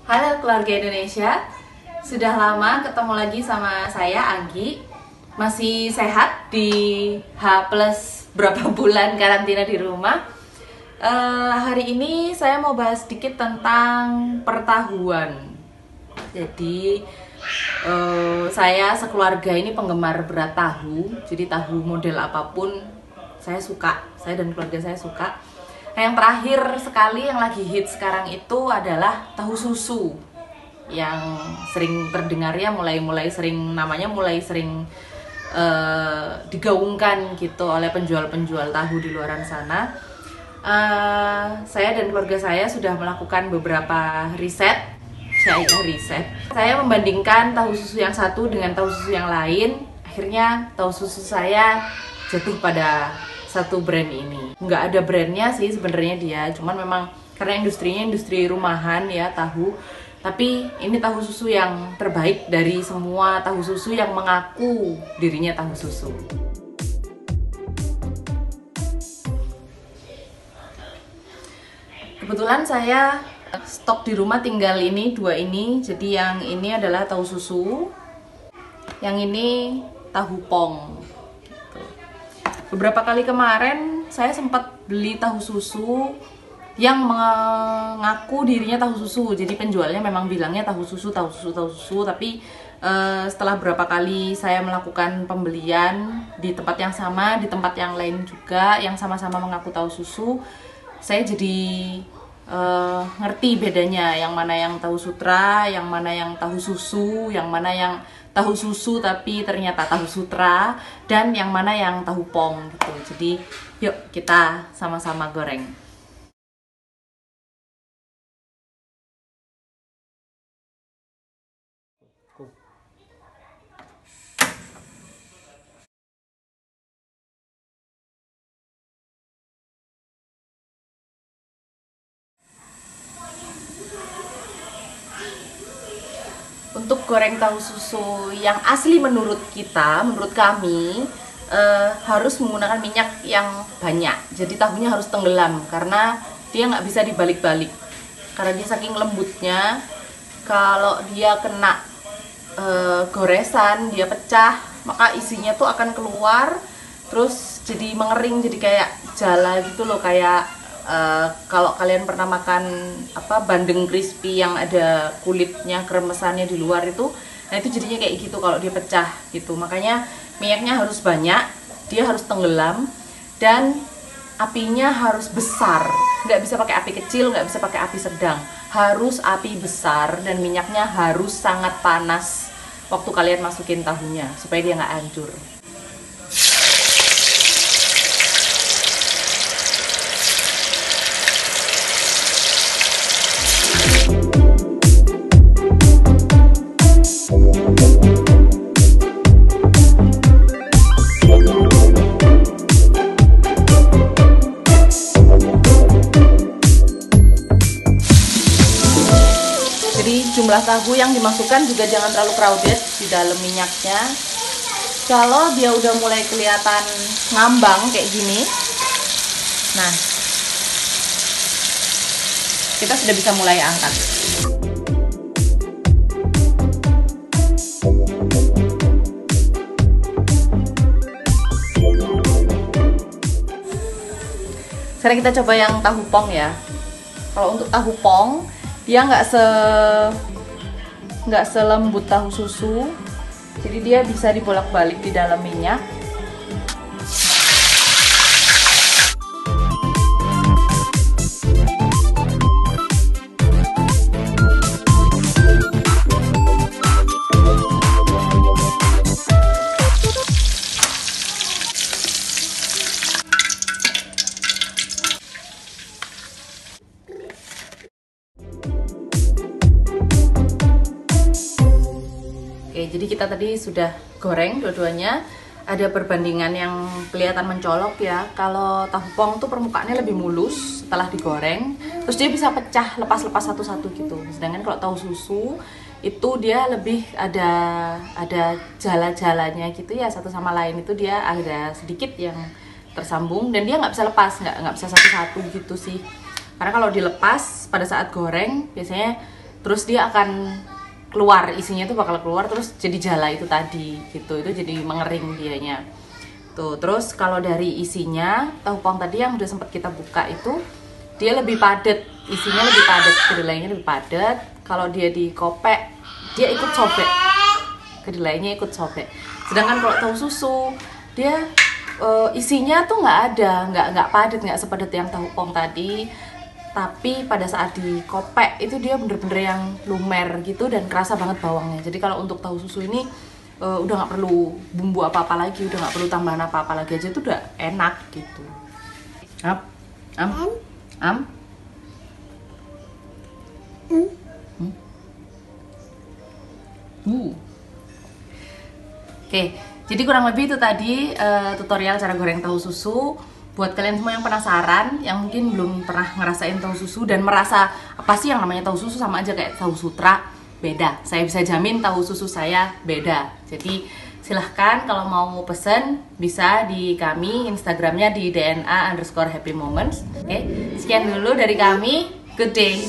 Halo keluarga Indonesia, sudah lama ketemu lagi sama saya Anggi. Masih sehat di H plus berapa bulan karantina di rumah. Hari ini saya mau bahas sedikit tentang pertahuan. Jadi saya sekeluarga ini penggemar berat tahu. Jadi tahu model apapun saya suka, saya dan keluarga saya suka. Nah, yang terakhir sekali yang lagi hit sekarang itu adalah tahu susu, yang sering terdengar ya, mulai sering digaungkan gitu oleh penjual-penjual tahu di luaran sana. Saya dan keluarga saya sudah melakukan beberapa riset. Saya membandingkan tahu susu yang satu dengan tahu susu yang lain. Akhirnya tahu susu saya jatuh pada satu brand ini. Nggak ada brandnya sih sebenarnya dia, cuman memang karena industrinya industri rumahan ya tahu. Tapi ini tahu susu yang terbaik dari semua tahu susu yang mengaku dirinya tahu susu. Kebetulan saya stok di rumah tinggal ini, dua ini. Jadi yang ini adalah tahu susu, yang ini tahu pong. Beberapa kali kemarin saya sempat beli tahu susu yang mengaku dirinya tahu susu. Jadi penjualnya memang bilangnya tahu susu, tapi setelah berapa kali saya melakukan pembelian di tempat yang sama, di tempat yang lain juga yang sama-sama mengaku tahu susu, saya jadi ngerti bedanya, yang mana yang tahu sutra, yang mana yang tahu susu, yang mana yang tahu susu tapi ternyata tahu sutra, dan yang mana yang tahu pong gitu. Jadi yuk kita sama-sama goreng. Untuk goreng tahu susu yang asli menurut kami harus menggunakan minyak yang banyak. Jadi tahunya harus tenggelam karena dia nggak bisa dibalik-balik. Karena dia saking lembutnya, kalau dia kena goresan, dia pecah, maka isinya tuh akan keluar, terus jadi mengering, jadi kayak jala gitu loh, kayak kalau kalian pernah makan bandeng crispy yang ada kulitnya, kremesannya di luar itu, nah itu jadinya kayak gitu kalau dia pecah gitu. Makanya minyaknya harus banyak, dia harus tenggelam, dan apinya harus besar. Nggak bisa pakai api kecil, nggak bisa pakai api sedang, harus api besar, dan minyaknya harus sangat panas waktu kalian masukin tahunya supaya dia nggak hancur. Jumlah tahu yang dimasukkan juga jangan terlalu crowded di dalam minyaknya. Kalau dia udah mulai kelihatan ngambang kayak gini, nah kita sudah bisa mulai angkat. Sekarang kita coba yang tahu pong ya. Kalau untuk tahu pong, dia nggak selembut tahu susu, jadi dia bisa dibolak-balik di dalam minyak. Oke, jadi kita tadi sudah goreng dua-duanya. Ada perbandingan yang kelihatan mencolok ya. Kalau tahu pong tuh permukaannya lebih mulus setelah digoreng, terus dia bisa pecah lepas-lepas satu-satu gitu. Sedangkan kalau tahu susu itu dia lebih ada jala-jalanya gitu ya, satu sama lain itu dia ada sedikit yang tersambung, dan dia nggak bisa lepas, nggak bisa satu-satu gitu sih. Karena kalau dilepas pada saat goreng biasanya terus dia akan keluar, isinya itu bakal keluar terus jadi jala itu tadi gitu, itu jadi mengering dianya tuh. Terus kalau dari isinya, tahu pong tadi yang udah sempat kita buka itu dia lebih padat, isinya lebih padat, kedelainya lebih padat. Kalau dia dikopek dia ikut sobek, kedelainya ikut sobek. Sedangkan kalau tahu susu dia isinya tuh nggak padat, nggak sepadat yang tahu pong tadi. Tapi pada saat dikopek itu dia bener-bener yang lumer gitu dan kerasa banget bawangnya. Jadi kalau untuk tahu susu ini udah nggak perlu bumbu apa-apa lagi, udah nggak perlu tambahan apa-apa lagi aja, itu udah enak gitu. Oke, jadi kurang lebih itu tadi tutorial cara goreng tahu susu. Buat kalian semua yang penasaran, yang mungkin belum pernah ngerasain tahu susu dan merasa apa sih yang namanya tahu susu sama aja kayak tahu sutra, beda. Saya bisa jamin tahu susu saya beda. Jadi silahkan kalau mau pesen bisa di kami, Instagramnya di DNA_happy moments. Oke, sekian dulu dari kami. Good day.